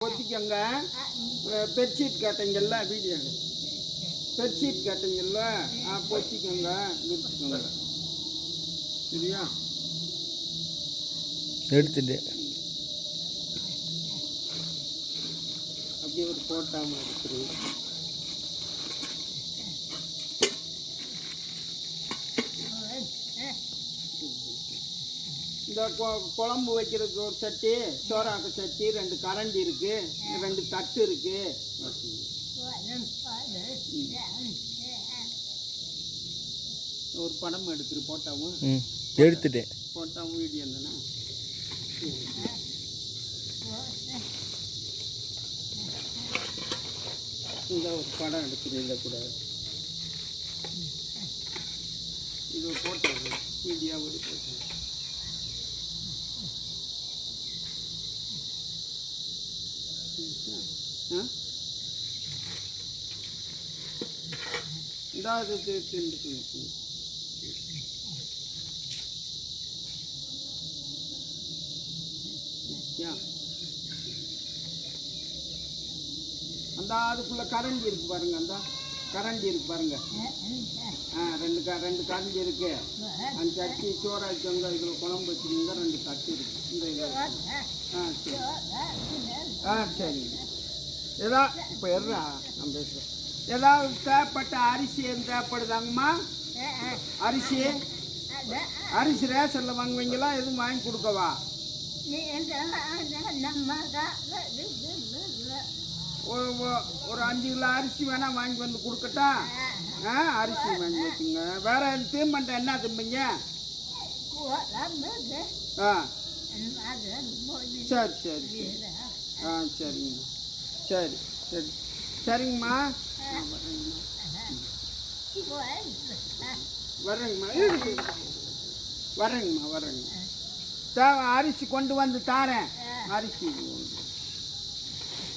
ஒத்திக்கங்க. Bedsheet கேட்டீங்கல்ல, video bedsheet கேட்டீங்கல்ல, பொத்திக்கங்க, நிறுத்திக்கோங்க. சரியா? எடுத்துட்டு அப்படியே ஒரு போட்டாம எடுத்துரு. இந்த குழம்பு வைக்கிறதுக்கு ஒரு சட்டி, சோறாக்கு சட்டி, 2 கரண்டி இருக்கு, 2 தட்டு இருக்கு. ஒரு படம் எடுத்துரு. போட்டாவும் எடுத்துட்டேன். போட்டாவும் வீடியோ தானே. இந்த ஒரு படம் எடுத்துரு. இதை கூட இது போட்டோம், வீடியோ ஒரு போட்டோம். இதாவது திண்டுக்கு அந்த அதுக்குள்ள கரண்டி இருக்கு பாருங்க. அந்த கரண்டி இருக்கு பாருங்க. 2 கரண்டி இருக்கு. அந்த சட்டி சோறாச்சவங்க இதுல குழம்பு வச்சுருங்க. 2 தட்டு இருக்கு. இந்த சரி. சரிங்க. ஏதா இப்போ எறா நான் பேசுகிறேன். ஏதாவது தேவைப்பட்ட அரிசி தேவைப்படுதாங்கம்மா? அரிசி ரேஷனில் வாங்குவீங்களா? எதுவும் வாங்கி கொடுக்கவா? ஒரு 5 கிலோ அரிசி வேணா வாங்கி வந்து கொடுக்கட்டா? அரிசி வாங்கி வச்சுங்க. வேற தீம்பண்ட என்ன திம்பிங்க? சரி சரி சரிங்க. சரி சரி சரிங்கம்மா. வரேங்கம்மா. தேவை அரிசி கொண்டு வந்து தாரேன். அரிசி